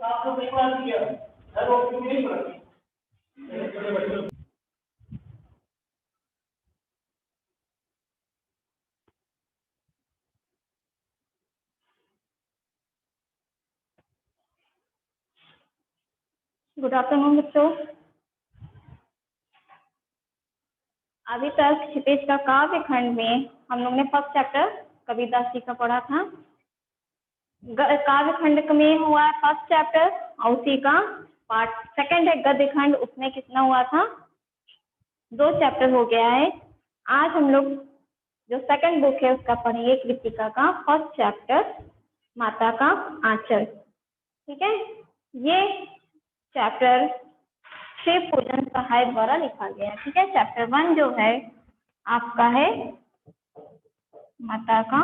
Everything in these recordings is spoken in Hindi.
आपको कई बार किया हर वक्त नहीं पढ़ती। गुड आफ्टरनून बच्चों। अभी तक क्षितिज का काव्य खंड में हम लोग ने फर्स्ट चैप्टर कबीरदास जी का पढ़ा था। काव्य खंड में हुआ फर्स्ट चैप्टर और उसी का पार्ट सेकंड है गद्य खंड, उसमें कितना हुआ था, 2 चैप्टर हो गया है। आज हम लोग जो सेकंड बुक है उसका पढ़ेंगे, कृतिका का फर्स्ट चैप्टर माता का आंचल। ठीक है, ये चैप्टर शिव पूजन सहाय द्वारा लिखा गया है। ठीक है, चैप्टर 1 जो है आपका है माता का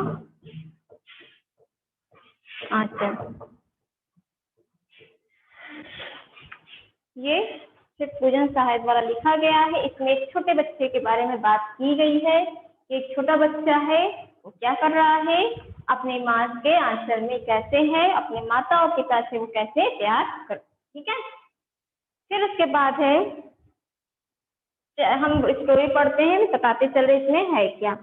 आंचल। ये शिव पूजन सहाय द्वारा लिखा गया है। इसमें एक छोटे बच्चे के बारे में बात की गई है। एक छोटा बच्चा है, वो क्या कर रहा है, अपने माँ के आंचल में कैसे है, अपने माता और पिता से वो कैसे प्यार कर। ठीक है, फिर उसके बाद है हम स्टोरी पढ़ते हैं, बताते चल रहे इसमें है क्या।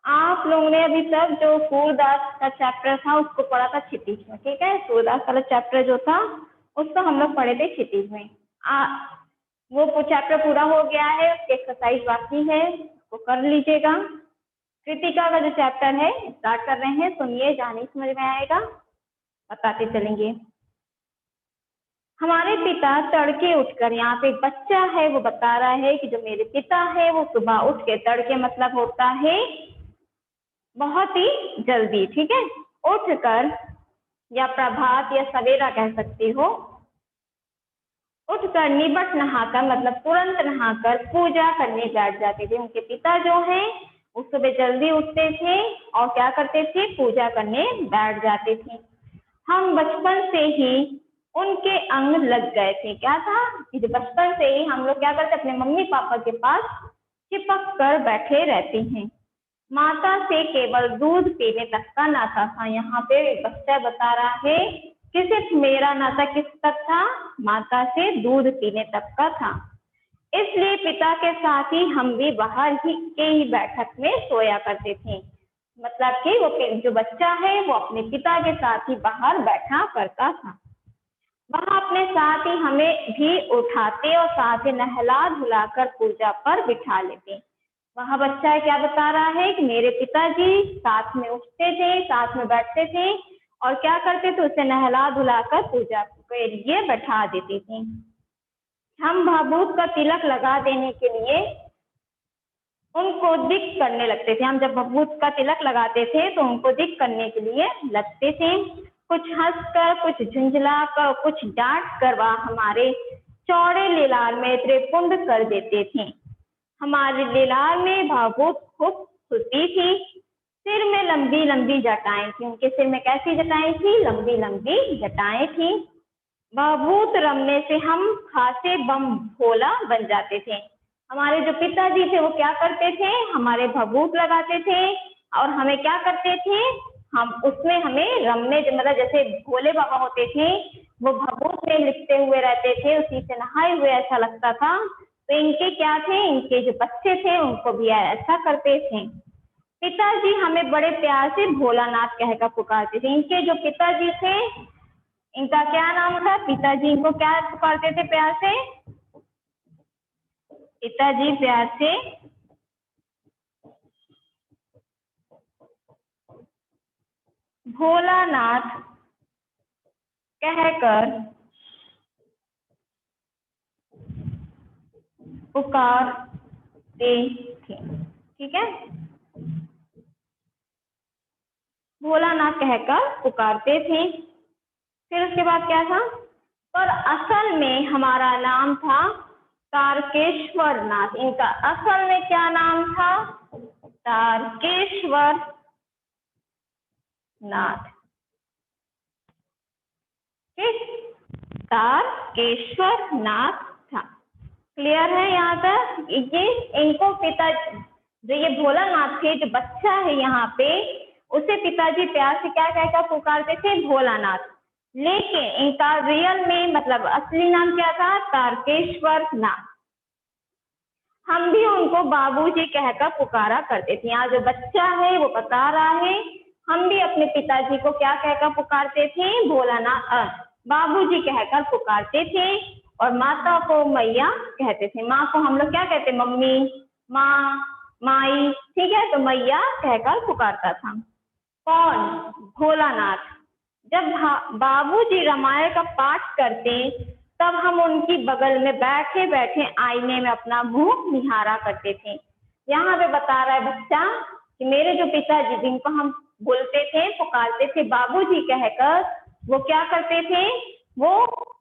आप लोगों ने अभी तक जो सूरदास का चैप्टर था उसको पढ़ा था क्षितिज में। ठीक है, सूरदास वाला चैप्टर जो था उसको हम लोग पढ़े थे क्षितिज में। वो चैप्टर पूरा हो गया है, उसकी एक्सरसाइज बाकी है, उसको कर लीजिएगा। कृतिका का जो चैप्टर है स्टार्ट कर रहे हैं, सुनिए, जाने समझ में आएगा, बताते चलेंगे। हमारे पिता तड़के उठकर, यहाँ पे एक बच्चा है वो बता रहा है कि जो मेरे पिता है वो सुबह उठ के, तड़के मतलब होता है बहुत ही जल्दी। ठीक है, उठकर या प्रभात या सवेरा कह सकती हो, उठकर निबट नहाकर मतलब तुरंत नहाकर पूजा करने बैठ जाते थे। उनके पिता जो है वो सुबह जल्दी उठते थे और क्या करते थे, पूजा करने बैठ जाते थे। हम बचपन से ही उनके अंग लग गए थे। क्या था कि बचपन से ही हम लोग क्या करते, अपने मम्मी पापा के पास चिपक कर बैठे रहते हैं। माता से केवल दूध पीने तक का नाता था। यहाँ पे बच्चा बता रहा है कि सिर्फ मेरा नाता किस तक था, माता से दूध पीने तक का था। इसलिए पिता के साथ ही हम भी बाहर ही बैठक में सोया करते थे। मतलब कि वो जो बच्चा है वो अपने पिता के साथ ही बाहर बैठा करता था। वह अपने साथ ही हमें भी उठाते और साथ ही नहला धुलाकर पूजा पर बिठा लेते। वह बच्चा क्या बता रहा है कि मेरे पिताजी साथ में उठते थे, साथ में बैठते थे और क्या करते थे, उसे नहला धुलाकर पूजा के लिए बैठा देते थे। हम भभूत का तिलक लगा देने के लिए उनको दिक करने लगते थे। हम जब भभूत का तिलक लगाते थे तो उनको दिक करने के लिए लगते थे। कुछ हंसकर, कुछ झुंझलाकर, कुछ डांट कर वह हमारे चौड़े लीलार में त्रिपुंड कर देते थे। हमारे लीलार में भभूत खूब खुलती थी। सिर में लंबी लंबी जटाएं थी। उनके सिर में कैसी जटाएं थी, लंबी लंबी जटाएं थी। भभूत रमने से हम खासे बम भोला बन जाते थे। हमारे जो पिताजी थे वो क्या करते थे, हमारे भभूत लगाते थे और हमें क्या करते थे, हम उसमें हमें रमने, मतलब जैसे भोले बाबा होते थे वो भभूत में लिपटे हुए रहते थे, उसी से नहाए हुए ऐसा लगता था। तो इनके क्या थे, इनके जो बच्चे थे उनको भी ऐसा करते थे। पिताजी हमें बड़े प्यार से भोलानाथ कहकर पुकारते थे। इनके जो पिताजी थे, इनका क्या नाम था, पिताजी इनको क्या पुकारते थे प्यार से, पिताजी प्यार से भोलानाथ कहकर पुकारते थे। ठीक है, भोलानाथ कहकर पुकारते थे। फिर उसके बाद क्या था, पर असल में हमारा नाम था तारकेश्वर नाथ। इनका असल में क्या नाम था, तारकेश्वर नाथ। तारकेश्वर नाथ था। क्लियर है यहाँ तक। ये इनको पिता जो ये भोलानाथ थे, जो बच्चा है यहाँ पे उसे पिताजी प्यार से क्या कहकर पुकारते थे? भोलानाथ। लेकिन इनका रियल में मतलब असली नाम क्या था? तारकेश्वर नाथ। हम भी उनको बाबूजी कहकर पुकारा करते थे। यहाँ जो बच्चा है वो बता रहा है, हम भी अपने पिताजी को क्या कहकर पुकारते थे? भोलानाथ, बाबूजी कहकर पुकारते थे। और माता को मैया कहते थे। माँ को हम लोग क्या कहते? मम्मी, माँ, माई, ठीक है। तो मैया कहकर पुकारता था। कौन? भोलानाथ। जब बाबूजी रामायण का पाठ करते तब हम उनकी बगल में बैठे बैठे आईने में अपना मुंह निहारा करते थे। यहाँ पे बता रहा है बच्चा कि मेरे जो पिताजी जिनको हम बोलते थे, पुकारते थे बाबूजी कहकर, वो क्या करते थे? वो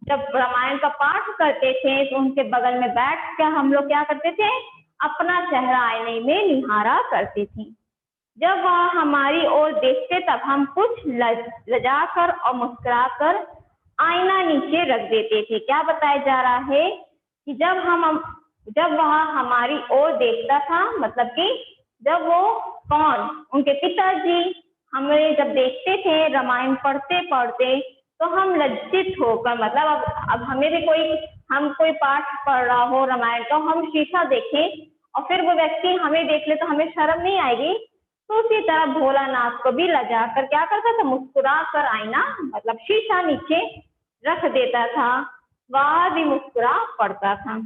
जब रामायण का पाठ करते थे तो उनके बगल में बैठ कर हम लोग क्या करते थे? अपना चेहरा आईने में निहारा करते थे। जब वह हमारी ओर देखते तब हम कुछ लजाकर और मुस्कुराकर आईना नीचे रख देते थे। क्या बताया जा रहा है कि जब वह हमारी ओर देखता था, मतलब कि जब वो कौन? उनके पिताजी हमें जब देखते थे रामायण पढ़ते पढ़ते तो हम लज्जित होकर, मतलब अब हमें भी हम कोई पाठ पढ़ रहा हो रामायण का, हम शीशा देखें और फिर वो व्यक्ति हमें देख ले तो हमें शर्म नहीं आएगी? तो उसी तरह भोलानाथ को भी लजा कर क्या करता था? मुस्कुरा कर आईना मतलब शीशा नीचे रख देता था। वह भी मुस्कुरा पड़ता था।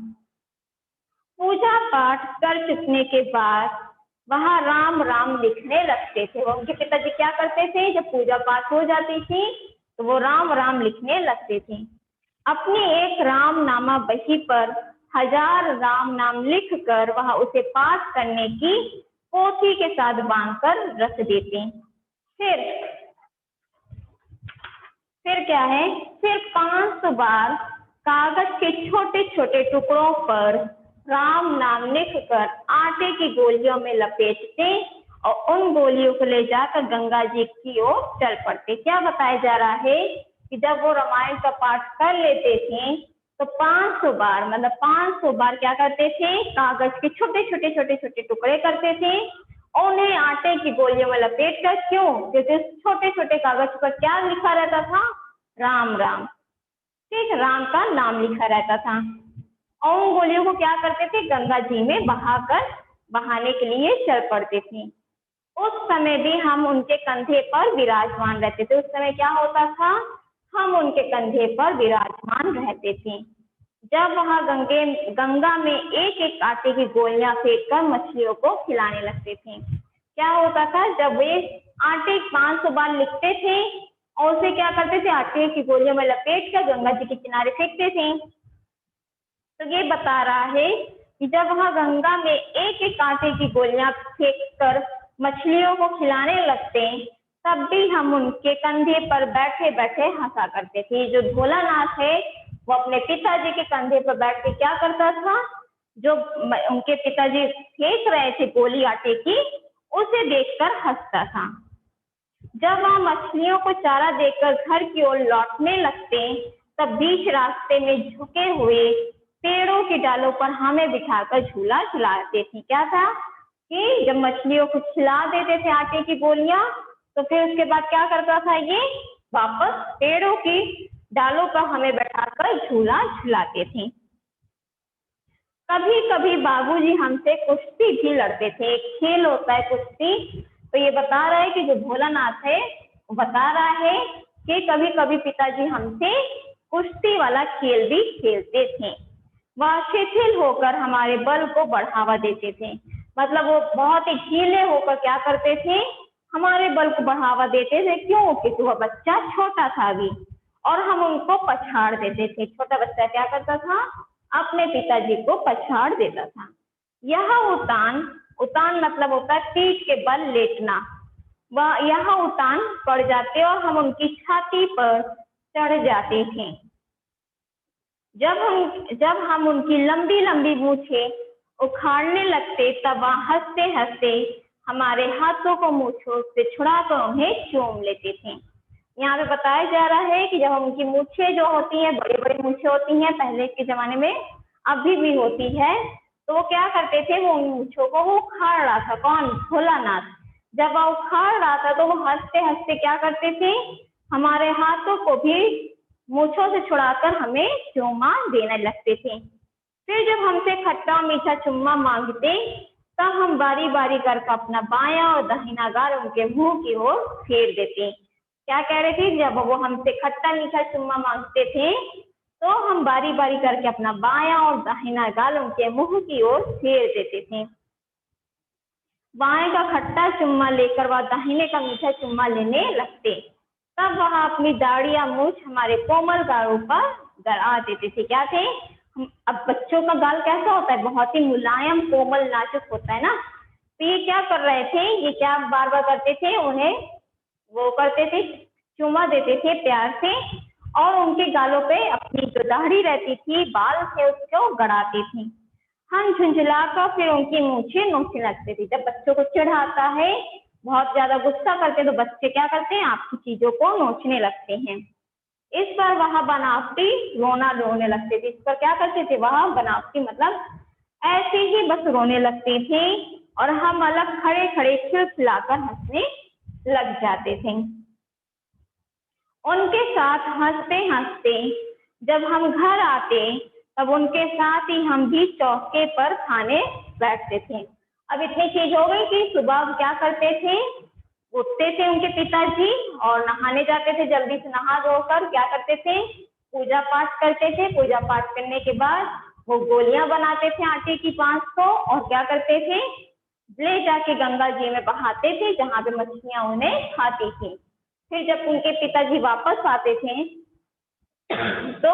पूजा पाठ कर चुकने के बाद वह राम राम लिखने लगते थे। वो उनके पिताजी क्या करते थे? जब पूजा पाठ हो जाती थी तो वो राम राम लिखने लगते थे। अपनी एक राम नामा बही पर 1000 राम नाम लिख कर वह उसे पाठ करने की पोथी के साथ बांधकर रख देते। फिर क्या है? फिर 500 बार कागज के छोटे छोटे टुकड़ों पर राम नाम लिखकर आटे की गोलियों में लपेटते और उन गोलियों को ले जाकर गंगा जी की ओर चल पड़ते। क्या बताया जा रहा है कि जब वो रामायण का पाठ कर लेते थे तो 500 बार, मतलब 500 बार क्या करते थे? कागज के छोटे छोटे टुकड़े करते थे, उन्हें आटे की गोलियों में लपेट कर। क्यों? क्योंकि छोटे छोटे कागज पर क्या लिखा रहता था? राम राम, ठीक, राम का नाम लिखा रहता था। और उन गोलियों को क्या करते थे? गंगा जी में बहाने के लिए चल पड़ते थे। उस समय भी हम उनके कंधे पर विराजमान रहते थे। उस समय क्या होता था? हम उनके कंधे पर विराजमान रहते थे। जब वह गंगा में एक एक आटे की गोलियां फेंक कर मछलियों को खिलाने लगते थे। क्या होता था? जब वे आटे 500 बार लिखते थे और उसे क्या करते थे? आटे की गोलियों में लपेट कर गंगा जी के किनारे फेंकते थे। तो ये बता रहा है कि जब वह गंगा में एक एक आटे की गोलियां फेंक कर मछलियों को खिलाने लगते तब भी हम उनके कंधे पर बैठे बैठे हंसा करते थे। जो भोलानाथ है वो अपने पिताजी के कंधे पर बैठ के क्या करता था? जो उनके पिताजी फेंक रहे थे गोली आटे की, उसे देखकर हंसता था। जब वह मछलियों को चारा देकर घर की ओर लौटने लगते तब बीच रास्ते में झुके हुए पेड़ों की डालों पर हमें बिठाकर झूला झुलाते थे। क्या था कि जब मछलियों को खिला देते थे आटे की गोलियां तो फिर उसके बाद क्या करता था? ये वापस पेड़ों की डालों पर हमें बैठाकर झूला झुलाते थे। कभी कभी बाबूजी हमसे कुश्ती भी लड़ते थे। एक खेल होता है कुश्ती। तो ये बता रहा है कि जो भोलानाथ है वो बता रहा है कि कभी कभी पिताजी हमसे कुश्ती वाला खेल भी खेलते थे। वह शिथिल होकर हमारे बल को बढ़ावा देते थे। मतलब वो बहुत ही ढीले होकर क्या करते थे? हमारे बल को बढ़ावा देते थे। क्यों? क्योंकि वह बच्चा छोटा था अभी और हम उनको पछाड़ देते थे। छोटा बच्चा क्या करता था? अपने पिताजी को पछाड़ देता था। यह उतान मतलब होता है पीठ के बल लेटना। वह यह उतान पड़ जाते और हम उनकी छाती पर चढ़ जाते थे। जब हम उनकी लंबी लंबी मूछें उखाड़ने लगते तब वह हंसते हंसते हमारे हाथों को मूछों से छुड़ाकर उन्हें चूम लेते थे। यहाँ पे बताया जा रहा है कि जब उनकी मूछें जो होती हैं, बड़ी बड़ी मूछें होती हैं पहले के जमाने में, अभी भी होती है, तो वो क्या करते थे? वो उन मूछों को वो उखाड़ रहा था। कौन? भोलानाथ। जब वो उखाड़ रहा था तो वो हंसते हंसते क्या करते थे, हमारे हाथों को भी मूंछों से छुड़ाकर हमें चूमा देने लगते थे। फिर जब हमसे खट्टा मीठा चुम्मा मांगते तब हम बारी बारी करके अपना बायां और दाहिना गाल उनके मुंह की ओर फेर देते। क्या कह रहे थे, जब वो हमसे खट्टा मीठा चुम्मा मांगते थे तो हम बारी बारी करके अपना बायां और दाहिना गाल उनके मुंह की ओर फेर देते थे। बाएं का खट्टा चुम्मा लेकर वह दाहिने का मीठा चुम्मा लेने लगते, तब वह अपनी दाढ़ी या मूछ हमारे कोमल गालों पर गड़ा देते थे। क्या थे, अब बच्चों का गाल कैसा होता है, बहुत ही मुलायम कोमल नाजुक होता है ना। तो ये क्या कर रहे थे, ये क्या बार बार करते थे, उन्हें वो करते थे, चुम्मा देते थे प्यार से और उनके गालों पे अपनी जो दाढ़ी रहती थी, बाल थे, उसको गड़ाती थी। हम झुंझलाकर फिर उनकी मूछें नोचने लगते थे। जब बच्चों को चिढ़ आता है, बहुत ज्यादा गुस्सा करते तो बच्चे क्या करते हैं, आपकी चीजों को नोचने लगते हैं। इस पर वह बनावटी रोने लगते थे। इस पर क्या करते थे, वह बनावटी मतलब ऐसे ही बस रोने लगते थे और हम अलग खड़े खड़े खिलखिलाकर हंसने लग जाते थे। उनके साथ हंसते हंसते जब हम घर आते तब उनके साथ ही हम भी चौके पर खाने बैठते थे। अब इतनी चीज हो गई कि सुबह क्या करते थे, उठते थे उनके पिताजी और नहाने जाते थे, जल्दी से नहा धोकर क्या करते थे, पूजा पाठ करते थे। पूजा पाठ करने के बाद वो गोलियां बनाते थे आटे की 500 और क्या करते थे, ले जाके गंगा जी में बहाते थे, जहाँ पे मछलियां उन्हें खाती थी। फिर जब उनके पिताजी वापस आते थे तो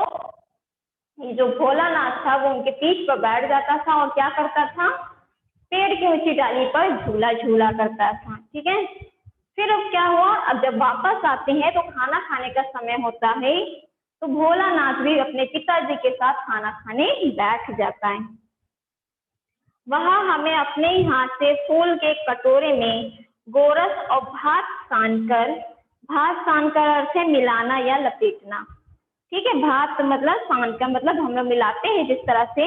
ये जो भोलानाथ था वो उनके पीठ पर बैठ जाता था और क्या करता था, पेड़ की ऊंची डाली पर झूला झूला करता था। ठीक है, फिर अब क्या हुआ, अब जब वापस आते हैं तो खाना खाने का समय होता है, तो भोलानाथ भी अपने पिताजी के साथ खाना खाने बैठ जाता है। वहां हमें अपने ही हाथ से फूल के कटोरे में गोरस और भात सानकर अर्थ है मिलाना या लपेटना। ठीक है, भात मतलब सान का मतलब हम लोग मिलाते हैं जिस तरह से।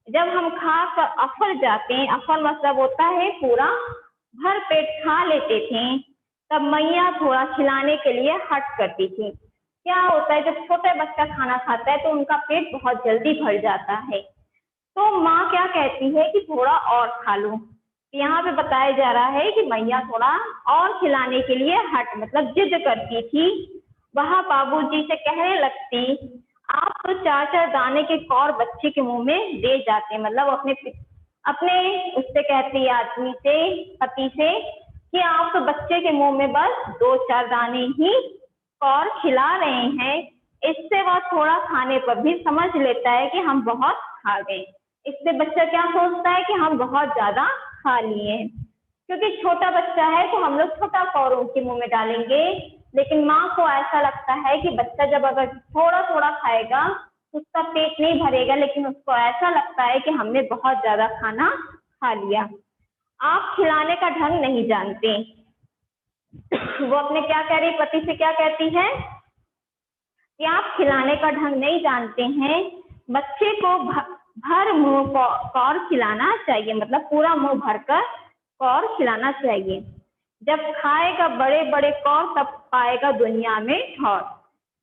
जब हम खा कर अफर जाते हैं, अफर मतलब होता है पूरा भर पेट खा लेते थे, तब मैया थोड़ा खिलाने के लिए हट करती थी। क्या होता है, जब छोटा बच्चा खाना खाता है तो उनका पेट बहुत जल्दी भर जाता है, तो माँ क्या कहती है कि थोड़ा और खा लो। यहाँ पे बताया जा रहा है कि मैया थोड़ा और खिलाने के लिए हट मतलब जिद करती थी। वह बाबूजी से कहने लगती, आप तो 4-4 दाने के कौर बच्चे के मुंह में दे जाते, मतलब अपने उससे कहती आदमी से, पति से, कि आप तो बच्चे के मुंह में बस 2-4 दाने ही कौर खिला रहे हैं। इससे वह थोड़ा खाने पर भी समझ लेता है कि हम बहुत खा गए। इससे बच्चा क्या सोचता है कि हम बहुत ज्यादा खा लिए हैं, क्योंकि छोटा बच्चा है तो हम लोग छोटा कौर उनके मुंह में डालेंगे, लेकिन माँ को ऐसा लगता है कि बच्चा जब अगर थोड़ा थोड़ा खाएगा उसका पेट नहीं भरेगा, लेकिन उसको ऐसा लगता है कि हमने बहुत ज्यादा खाना खा लिया। आप खिलाने का ढंग नहीं जानते। वो अपने क्या कह रही, पति से क्या कहती है कि आप खिलाने का ढंग नहीं जानते हैं, बच्चे को भर मुंह कौर खिलाना चाहिए, मतलब पूरा मुंह भरकर कौर खिलाना चाहिए। जब खाएगा बड़े बड़े कौर तब पाएगा दुनिया में ठौर।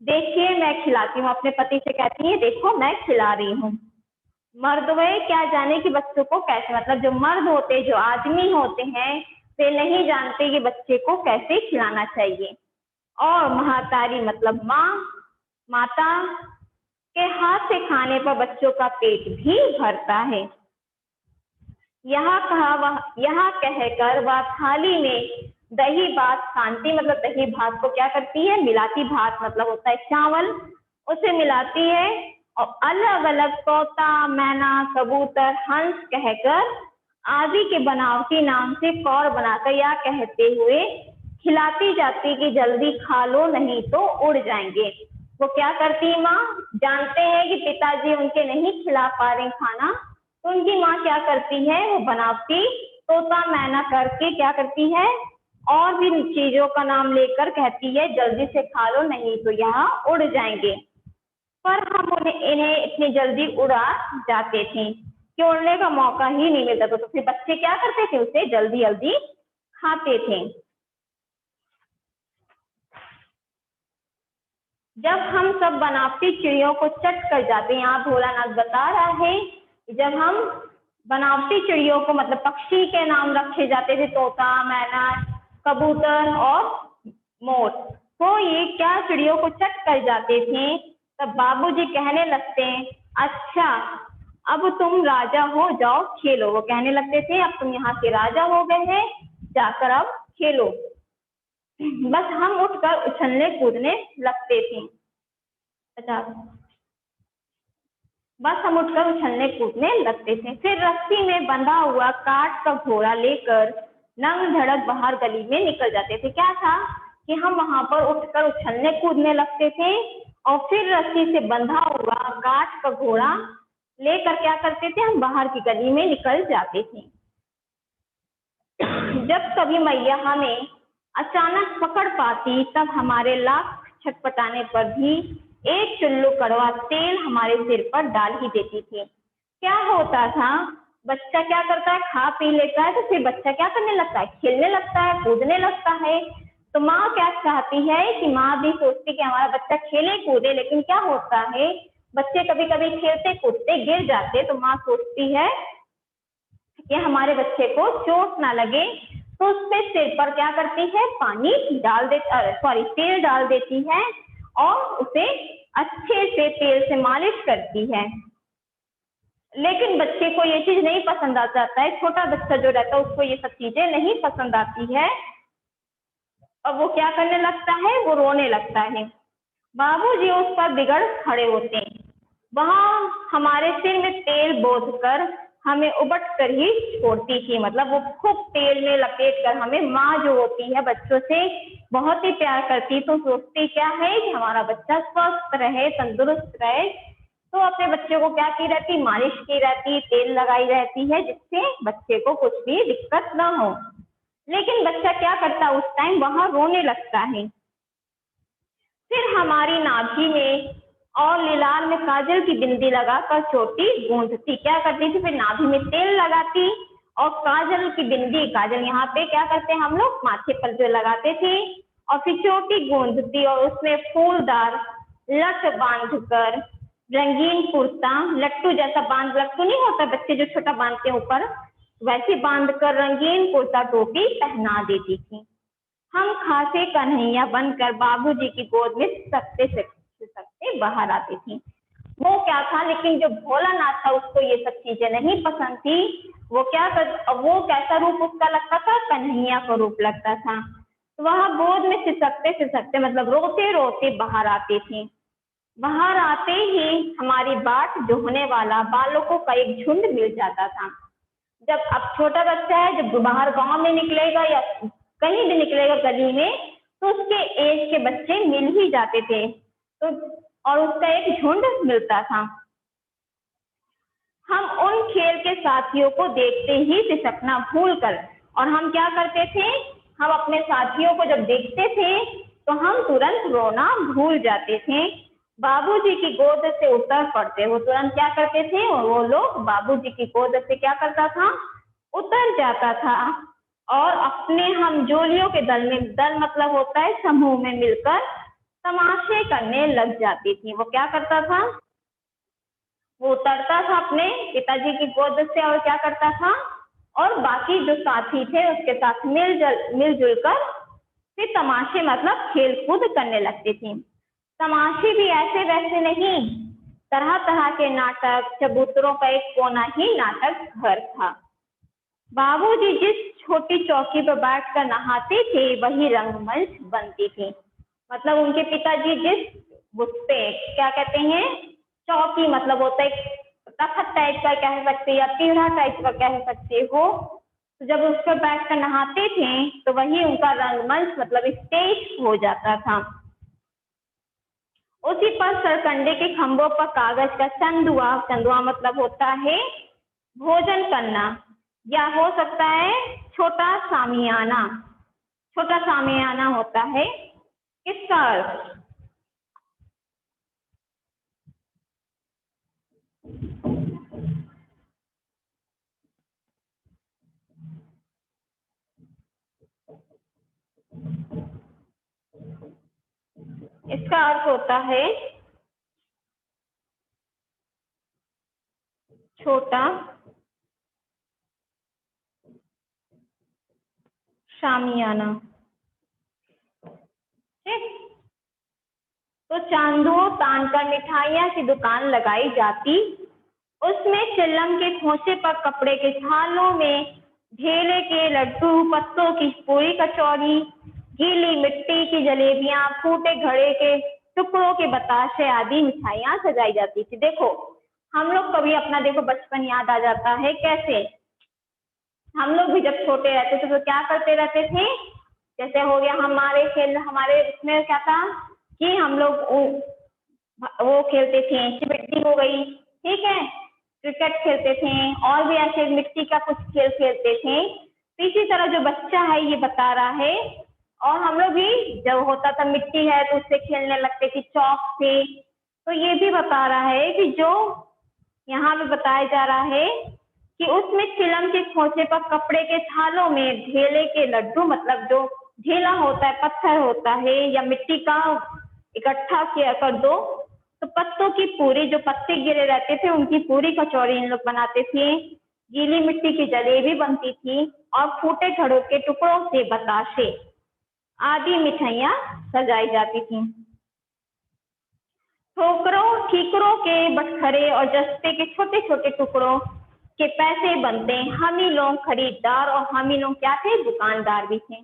देखिए मैं खिलाती हूँ, अपने पति से कहती है देखो मैं खिला रही हूँ। मर्द वे क्या जाने कि बच्चों को कैसे, मतलब जो मर्द होते, जो आदमी होते हैं, वे नहीं जानते कि बच्चे को कैसे खिलाना चाहिए। और महातारी मतलब माँ, माता के हाथ से खाने पर बच्चों का पेट भी भरता है। यहाँ कहकर वह थाली में दही भात शांति मतलब दही भात को क्या करती है, मिलाती, भात मतलब होता है चावल, उसे मिलाती है और अलग अलग तोता, मैना, कबूतर, हंस कहकर आदि के बनावटी नाम से कौर बनाकर या कहते हुए खिलाती जाती कि जल्दी खा लो नहीं तो उड़ जाएंगे। वो क्या करती है, माँ जानते हैं कि पिताजी उनके नहीं खिला पा रहे खाना, तो उनकी माँ क्या करती है, वो बनावटी तोता मैना करके क्या करती है, और भी चीजों का नाम लेकर कहती है जल्दी से खा लो नहीं तो यहाँ उड़ जाएंगे। पर हम इन्हें इतनी जल्दी उड़ा जाते थे कि उड़ने का मौका ही नहीं मिलता, तो फिर बच्चे क्या करते थे, उसे जल्दी जल्दी खाते थे। जब हम सब बनावटी चिड़ियों को चट कर जाते हैं, यहाँ भोलानाथ बता रहा है कि जब हम बनावटी चिड़ियों को मतलब पक्षी के नाम रखे जाते थे, तोता, मैना, कबूतर और मोर, तो ये क्या चिड़ियों को चट कर जाते थे, तब बाबूजी कहने लगते हैं, अच्छा अब तुम राजा हो, जाओ खेलो। वो कहने लगते थे अब तुम यहाँ के राजा हो गए हैं, जाकर अब खेलो। बस हम उठकर उछलने कूदने लगते थे। बस हम उठकर उछलने कूदने लगते थे। फिर रस्सी में बंधा हुआ काठ का घोड़ा लेकर नंग धड़क बाहर गली में निकल जाते थे। क्या था कि हम वहां पर उठकर उछलने कूदने लगते थे और फिर रस्सी से बंधा हुआ काठ का घोड़ा लेकर क्या करते थे, हम बाहर की गली में निकल जाते थे। जब कभी मैया हमें अचानक पकड़ पाती, तब हमारे लाख छटपटाने पर भी एक चुल्लू कड़वा तेल हमारे सिर पर डाल ही देती थी। क्या होता था, बच्चा क्या करता है, खा पी लेता है तो फिर बच्चा क्या करने लगता है, खेलने लगता है, कूदने लगता है। तो माँ क्या चाहती है कि माँ भी सोचती कि हमारा बच्चा खेले कूदे, लेकिन क्या होता है, बच्चे कभी कभी खेलते कूदते गिर जाते, तो माँ सोचती है कि हमारे बच्चे को चोट ना लगे, तो उसके सिर पर क्या करती है, पानी डाल देती, तेल डाल देती है और उसे अच्छे से तेल से मालिश करती है। लेकिन बच्चे को ये चीज नहीं पसंद आ जाता है, छोटा बच्चा जो रहता है उसको ये सब चीजें नहीं पसंद आती है और वो क्या करने लगता है, वो रोने लगता है। बाबूजी उस पर बिगड़ खड़े होते हैं। वहां हमारे सिर में तेल बोध कर हमें उबट कर ही छोड़ती थी, मतलब वो खूब तेल में लपेट कर, हमें माँ जो होती है बच्चों से बहुत ही प्यार करती, तो सोचती क्या है कि हमारा बच्चा स्वस्थ रहे, तंदुरुस्त रहे, तो अपने बच्चे को क्या की रहती, मालिश की रहती, तेल लगाई रहती है, जिससे बच्चे को कुछ भी दिक्कत ना हो। लेकिन बच्चा क्या करता, उस टाइम वहां रोने लगता है। फिर हमारी नाभि में और लीलार में काजल की बिंदी लगाकर चोटी गूंथती। क्या करती थी, फिर नाभि में तेल लगाती और काजल की बिंदी, काजल यहाँ पे क्या करते हैं हम लोग माथे पर जो लगाते थे, और फिर चोटी गूंथती और उसमें फूलदार लट बांधकर रंगीन कुर्ता, लट्टू जैसा बांध, लट्टू नहीं होता बच्चे जो छोटा बांधते हैं ऊपर, वैसे बांधकर रंगीन कुर्ता टोपी पहना देती थी। हम खासे कन्हैया बनकर बाबूजी की गोद में सिसकते बाहर आती थी। वो क्या था, लेकिन जो भोलानाथ था उसको ये सब चीजें नहीं पसंद थी। वो क्या कर, वो कैसा रूप उसका लगता था, कन्हैया का रूप लगता था। तो वह गोद में सिसकते सिसकते मतलब रोते रोते बाहर आती थी। बाहर आते ही हमारी बाट जोहने वाला बालकों का एक झुंड मिल जाता था। जब अब छोटा बच्चा है, जब बाहर गांव में निकलेगा या कहीं भी निकलेगा गली में, तो उसके एज के बच्चे मिल ही जाते थे, तो और उसका एक झुंड मिलता था। हम उन खेल के साथियों को देखते ही सिसकना भूलकर, और हम क्या करते थे, हम अपने साथियों को जब देखते थे तो हम तुरंत रोना भूल जाते थे, बाबूजी की गोद से उतर पड़ते। वो तुरंत क्या करते थे, वो लोग बाबूजी की गोद से क्या करता था, उतर जाता था और अपने हम जोलियों के दल में, दल मतलब होता है समूह में मिलकर तमाशे करने लग जाती थी। वो क्या करता था, वो उतरता था अपने पिताजी की गोद से और क्या करता था, और बाकी जो साथी थे उसके साथ मिलजुल कर फिर तमाशे मतलब खेल कूद करने लगती थी। तमाशे भी ऐसे वैसे नहीं, तरह तरह के नाटक, चबूतरों का एक कोना ही नाटक घर था। बाबूजी जिस छोटी चौकी पर बैठकर नहाते थे वही रंगमंच बनती थी। मतलब उनके पिताजी जिस उस पे क्या कहते हैं, चौकी मतलब होता है तखत टाइप का कह सकते या पीढ़ा टाइप का कह सकते हो, तो जब उस पर बैठकर नहाते थे तो वही उनका रंगमंच मतलब स्टेज हो जाता था। उसी पर सरकंडे के खंभों पर कागज का चंदुआ, चंदुआ मतलब होता है भोजन करना, या हो सकता है छोटा सामियाना, छोटा सामियाना होता है किसका अर्थ, इसका अर्थ होता है छोटा शामियाना। ठीक, तो चांदों तान कर मिठाइयाँ की दुकान लगाई जाती, उसमें चिल्लम के खोसे पर कपड़े के थालों में ढेले के लड्डू, पत्तों की पूरी कचौरी, गीली मिट्टी की जलेबियां, फूटे घड़े के टुकड़ों के बताशे आदि मिठाइयाँ सजाई जाती थी। देखो हम लोग कभी अपना देखो बचपन याद आ जाता है, कैसे हम लोग भी जब छोटे रहते थे तो क्या करते रहते थे, जैसे हो गया हमारे खेल, हमारे इसमें क्या था कि हम लोग वो खेलते थे, चिपट्टी हो गई, ठीक है, क्रिकेट खेलते थे और भी ऐसे मिट्टी का कुछ खेल खेलते थे। तो इसी तरह जो बच्चा है ये बता रहा है, और हम लोग भी जब होता था मिट्टी है तो उससे खेलने लगते थे चौक से। तो ये भी बता रहा है कि जो यहाँ पे बताया जा रहा है कि उसमें चिलम के खोसे पर कपड़े के थालों में ढेले के लड्डू, मतलब जो ढेला होता है पत्थर होता है या मिट्टी का इकट्ठा किया कर दो, तो पत्तों की पूरी, जो पत्ते गिरे रहते थे उनकी पूरी कचौरी इन लोग बनाते थे, गीली मिट्टी की जलेबी बनती थी और फूटे घड़ों के टुकड़ों से बताशे आदि मिठाइयाँ सजाई जाती थी। ठोकरों ठीकरों के बटखरे और जस्ते के छोटे छोटे टुकड़ों के पैसे बनते। हम ही लोग खरीदार और हम ही लोग क्या थे, दुकानदार भी थे।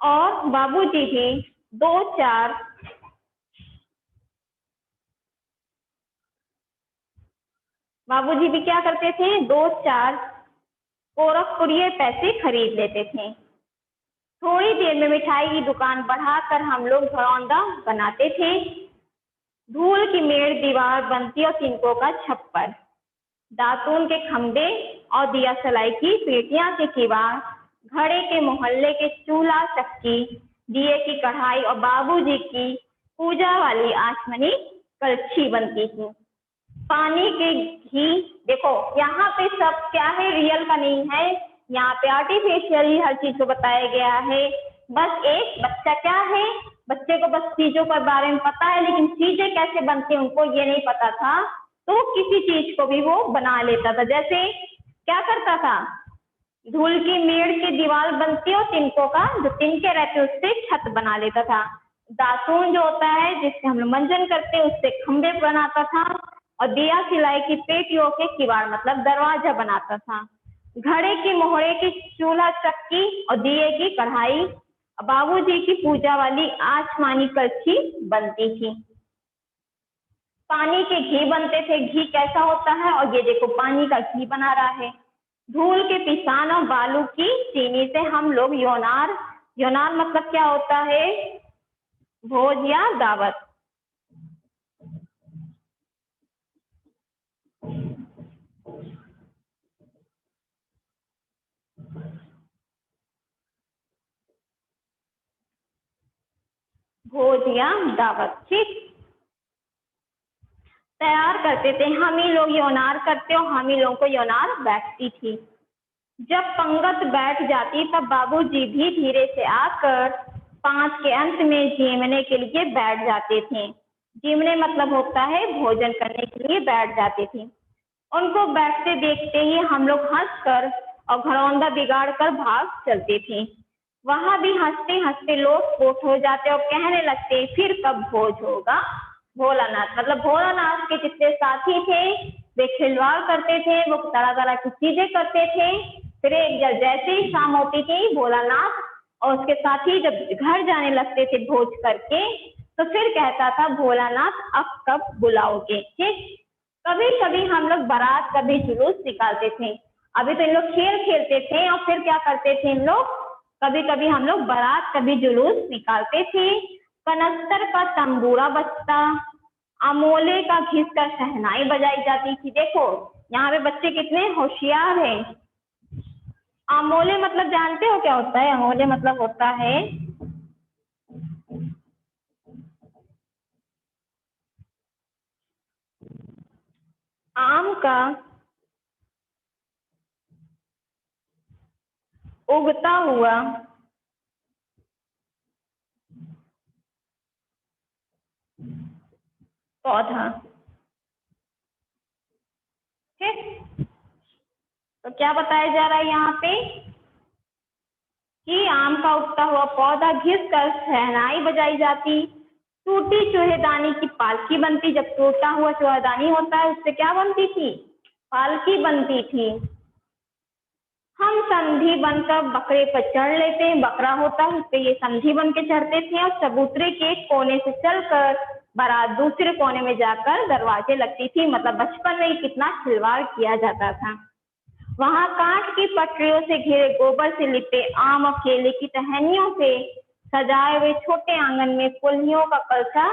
और बाबूजी भी दो चार बाबूजी भी क्या करते थे, दो चार गोरखपुरिये पैसे खरीद लेते थे। थोड़ी देर में मिठाई की दुकान बढ़ाकर हम लोग घरौंदा बनाते थे। धूल की मेड़ दीवार बनती और तिनकों का छप्पर, दातून के खंबे और दिया सलाई की पेटियां के किवाड़, घड़े के मोहल्ले के चूल्हा चक्की, दिए की कढ़ाई और बाबूजी की पूजा वाली आचमनी कलछी बनती थी। पानी के घी, देखो यहाँ पे सब क्या है, रियल का नहीं है, यहाँ पे आर्टिफिशियल हर चीज को बताया गया है। बस एक बच्चा क्या है, बच्चे को बस चीजों के बारे में पता है, लेकिन चीजें कैसे बनती उनको ये नहीं पता था, तो किसी चीज को भी वो बना लेता था। जैसे क्या करता था, धूल की मेड़ की दीवार बनती और तिनकों का, जो तिनके रहते उससे छत बना लेता था। दातून जो होता है जिससे हम लोग मंजन करते हैं उससे खंबे बनाता था, और दिया सिलाई की पेटियों के किवाड़ मतलब दरवाजा बनाता था। घड़े की मोहरे की चूल्हा चक्की और दिए की कढ़ाई, बाबूजी की पूजा वाली आचमानी कलछी बनती थी। पानी के घी बनते थे, घी कैसा होता है, और ये देखो पानी का घी बना रहा है। धूल के पिसान और बालू की चीनी से हम लोग योनार, योनार मतलब क्या होता है, भोज या दावत, भोज या दावत, ठीक, तैयार करते थे। हम ही लोग योनार करते और हम ही लोगों को योनार बैठती थी। जब पंगत बैठ जाती तब बाबूजी भी धीरे से आकर पांच के अंत में जीमने के लिए बैठ जाते थे। जीमने मतलब होता है भोजन करने के लिए बैठ जाते थे। उनको बैठते देखते ही हम लोग हंसकर और घरौंदा बिगाड़ कर भाग चलते थे। वहां भी हंसते हंसते लोग पोट हो जाते और कहने लगते, फिर कब भोज होगा। भोलानाथ मतलब भोलानाथ के जितने साथी थे वे खिलवाड़ करते थे, वो तरह तरह की चीजें करते थे। फिर एक जैसे ही शाम होती थी, भोलानाथ और उसके साथी जब घर जाने लगते थे भोज करके, तो फिर कहता था भोलानाथ अब कब बुलाओगे। ठीक, कभी कभी हम लोग बारात का भी जुलूस निकालते थे। अभी तो इन लोग खेल खेलते थे और फिर क्या करते थे इन लोग, कभी कभी हम लोग बारात का भी जुलूस निकालते थे। कनस्तर का तंबूरा बजता, अमोले का घिस कर शहनाई बजाई जाती थी। देखो यहाँ पे बच्चे कितने होशियार हैं। अमोले मतलब जानते हो क्या होता है, अमोले मतलब होता है आम का उगता हुआ पौधा। ठीक, तो क्या बताया जा रहा है यहाँ पे कि आम का उगता हुआ पौधा घिस कर शहनाई बजाई जाती, टूटी चूहेदानी की पालकी बनती। जब टूटा हुआ चूहेदानी होता है उससे क्या बनती थी? पालकी बनती थी। हम संधि बनकर बकरे पर चढ़ लेते, बकरा होता है उस पे ये संधि बन के चढ़ते थे और चबूतरे के एक कोने से चलकर बारात दूसरे कोने में जाकर दरवाजे लगती थी। मतलब बचपन में कितना खिलवाड़ किया जाता था। वहां कांच की पटरियों से घिरे गोबर से लिपे आम और केले की टहनियों से सजाए हुए छोटे आंगन में कुल्हियों का कलसा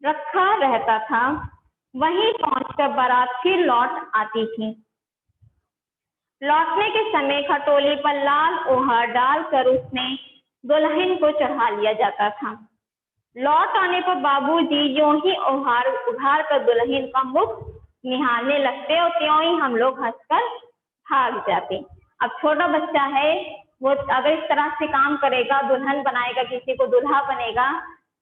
रखा रहता था। वहीं पहुंचकर बारात फिर लौट आती थी। लौटने के समय खटोली पर लाल ओहर डालकर उसमें दुल्हन को चढ़ा लिया जाता था। लौट आने पर बाबूजी यूं ही ओहार उघार कर दुल्हन का मुख निहारने लगते और त्यों ही हम लोग हंसकर भाग जाते। अब छोटा बच्चा है, वो अगर इस तरह से काम करेगा, दुल्हन बनाएगा, किसी को दुल्हा बनेगा,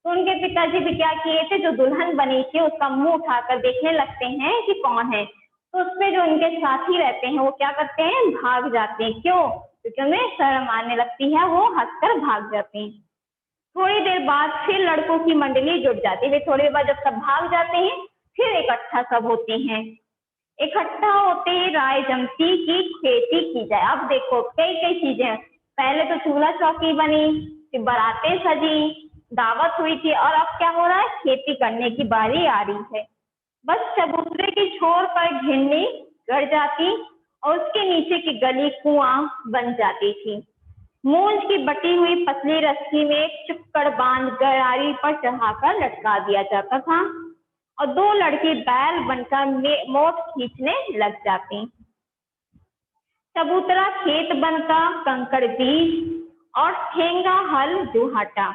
तो उनके पिताजी भी क्या किए थे, जो दुल्हन बनी थी उसका मुंह उठाकर देखने लगते हैं कि कौन है। तो उसमें जो उनके साथी रहते हैं वो क्या करते हैं? भाग जाते हैं। क्यों? क्योंकि उन्हें शर्म आने लगती है, वो हंसकर भाग जाते हैं। थोड़ी देर बाद फिर लड़कों की मंडली जुट जाती है। थोड़ी देर बाद जब सब भाग जाते हैं फिर इकट्ठा सब होते हैं। इकट्ठा होते ही राय जमती की खेती की जाए। अब देखो कई कई चीजें, पहले तो चूल्हा चौकी बनी, फिर बारातें सजी, दावत हुई थी और अब क्या हो रहा है? खेती करने की बारी आ रही है। बस चबूतरे की छोर पर घिरनी गड़ जाती और उसके नीचे की गली कुआं बन जाती थी। मूंज की बटी हुई पतली रस्सी में एक चुक्कड़ बांध गरारी पर चढ़ाकर लटका दिया जाता था और दो लड़के बैल बनकर मोट खींचने लग जाते। चबूतरा खेत बनकर कंकड़ बीज और ठेंगा हल जुहाटा।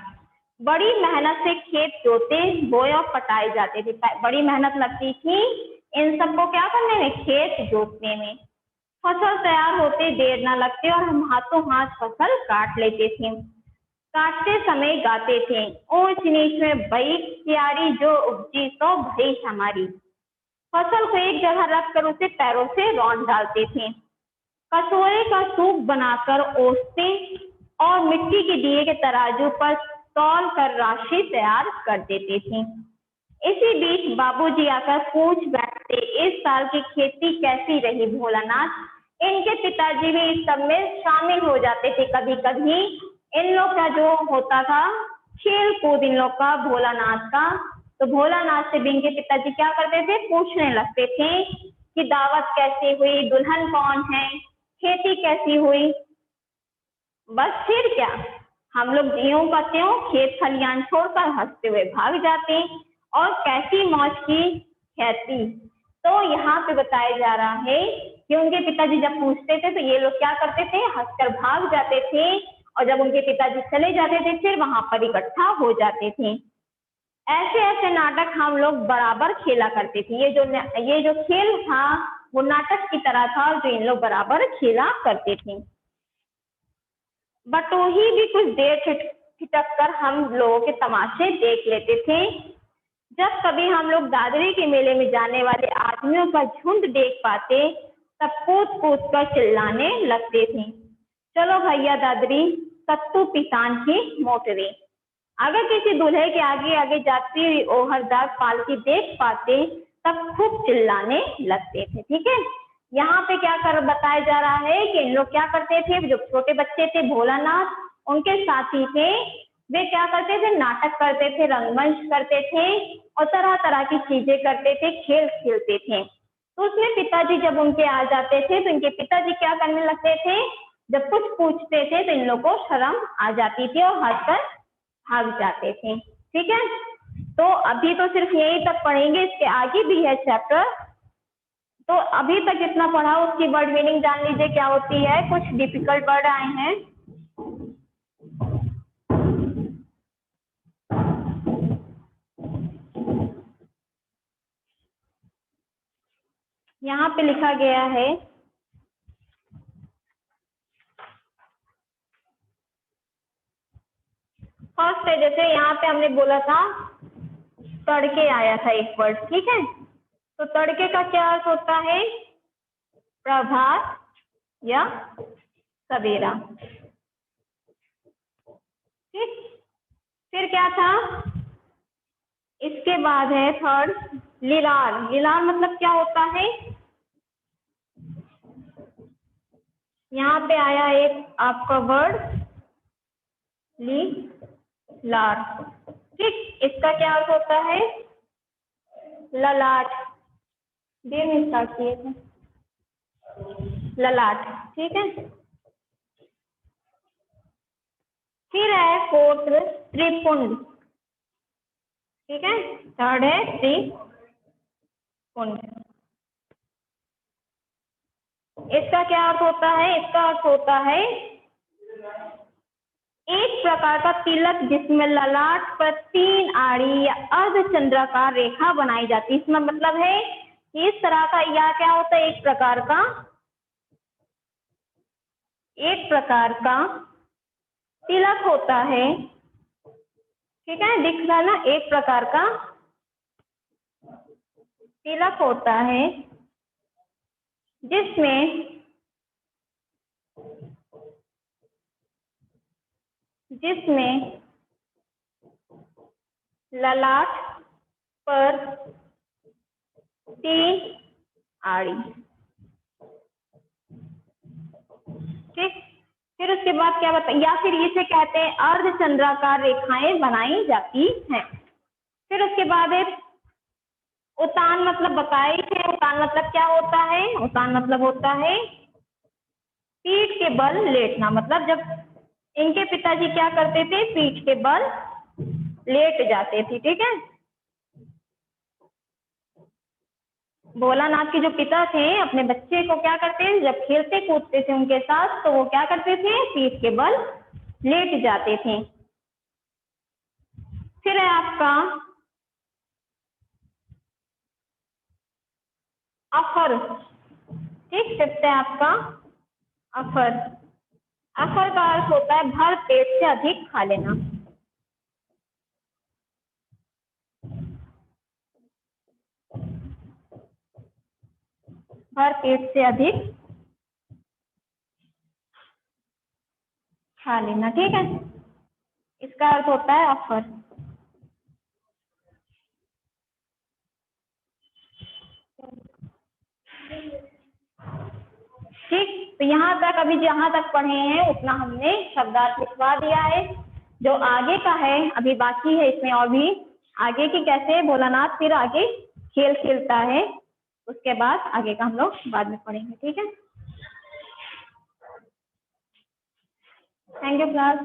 बड़ी मेहनत से खेत जोते बोए और पटाए जाते थे। बड़ी मेहनत लगती थी इन सबको क्या करने में? खेत जोतने में। फसल तैयार होते देर न लगती और हम हाथों हाथ फसल काट लेते थे। काटते समय गाते थे, ऊंच नीच में बई क्यारी जो उपजी तो भई हमारी। फसल को एक जगह रखकर उसे पैरों से रौंद डालते थे। कसोरे का सूप बनाकर ओसते और मिट्टी के दिए के तराजू पर तौल कर राशि तैयार कर देते थे। इसी बीच बाबूजी आकर पूछ बैठते, इस साल की खेती कैसी रही भोलानाथ? इनके पिताजी भी इस सब में शामिल हो जाते थे। कभी कभी इन लोग का जो होता था खेल कूद इन लोग का, भोलानाथ का, तो भोलानाथ से भी इनके पिताजी क्या करते थे? पूछने लगते थे कि दावत कैसी हुई, दुल्हन कौन है, खेती कैसी हुई। बस फिर क्या, हम लोग ज्यों का त्यों खेत खलियान छोड़कर हंसते हुए भाग जाते और कैसी मौज की खेती। तो यहाँ पे बताया जा रहा है कि उनके पिताजी जब पूछते थे तो ये लोग क्या करते थे? हंसकर भाग जाते थे और जब उनके पिताजी चले जाते थे फिर वहां पर इकट्ठा हो जाते थे। ऐसे ऐसे नाटक हम लोग बराबर खेला करते थे। ये जो खेल था वो नाटक की तरह था जो इन लोग बराबर खेला करते थे। बटोही भी कुछ देर ठिठक कर हम लोगों के तमाशे देख लेते थे। जब कभी हम लोग दादरी के मेले में जाने वाले आदमियों का झुंड देख पाते तब कूद कूद कर चिल्लाने लगते थे, चलो भैया दादरी सत्तू पिसान की मोटरे। अगर किसी दूल्हे के आगे आगे जाती हुई ओहरदार पालकी देख पाते तब खूब चिल्लाने लगते थे। ठीक है, यहाँ पे क्या कर बताया जा रहा है कि इन लोग क्या करते थे? जो छोटे बच्चे थे भोलानाथ उनके साथी थे, वे क्या करते थे? नाटक करते थे, रंगमंच करते थे और तरह तरह की चीजें करते थे, खेल खेलते थे। तो उसमें पिताजी जब उनके आ जाते थे तो इनके पिताजी क्या करने लगते थे? जब कुछ पूछते थे तो इन लोगों को शर्म आ जाती थी और हंसकर भाग जाते थे। ठीक है, तो अभी तो सिर्फ यही तक पढ़ेंगे, इसके आगे भी है चैप्टर। तो अभी तक जितना पढ़ा उसकी वर्ड मीनिंग जान लीजिए क्या होती है। कुछ डिफिकल्ट वर्ड आए हैं, यहाँ पे लिखा गया है फर्स्ट है, जैसे यहाँ पे हमने बोला था तड़के आया था एक वर्ड, ठीक है। तो तड़के का क्या अर्थ होता है? प्रभात या सवेरा, ठीक। फिर क्या था? इसके बाद है थर्ड लीलार। लीलार मतलब क्या होता है? यहाँ पे आया एक आपका वर्ड लीलार, ठीक। इसका क्या अर्थ होता है? ललाट। देर में स्टार्ट किए थे, ललाट, ठीक है। फिर है फोर्थ त्रिपुंड, ठीक है। थर्ड है त्रिपुंड। इसका क्या अर्थ होता है? इसका अर्थ होता है एक प्रकार का तिलक जिसमें ललाट पर 3 आड़ी या अर्धचंद्राकार रेखा बनाई जाती है। इसमें मतलब है कि इस तरह का, या क्या होता है, एक प्रकार का तिलक होता है, ठीक है। दिख रहा है ना? एक प्रकार का तिलक होता है जिसमें ललाट पर 3 आड़ी, ठीक। फिर उसके बाद क्या बता, या फिर इसे कहते हैं अर्धचंद्राकार रेखाएं बनाई जाती हैं। फिर उसके बाद है उतान। मतलब बताए थे, उतान मतलब क्या होता है? उतान मतलब होता है पीठ के बल लेटना। मतलब जब इनके पिताजी क्या करते थे? पीठ के बल लेट जाते थे, ठीक है। भोलानाथ के जो पिता थे अपने बच्चे को क्या करते हैं? जब खेलते कूदते थे उनके साथ, तो वो क्या करते थे? पीठ के बल लेट जाते थे। फिर है आपका अफर, ठीक। फिफ्थ है आपका अफर। अफर का अर्थ होता है भर पेट से अधिक खा लेना। भर पेट से अधिक खा लेना, ठीक है। इसका अर्थ होता है अफर। ठीक। तो यहाँ तक, अभी जहाँ तक पढ़े हैं उतना हमने शब्दार्थ लिखवा दिया है। जो आगे का है अभी बाकी है, इसमें और भी आगे की कैसे भोलानाथ फिर आगे खेल खेलता है, उसके बाद आगे का हम लोग बाद में पढ़ेंगे, ठीक है। Thank you class.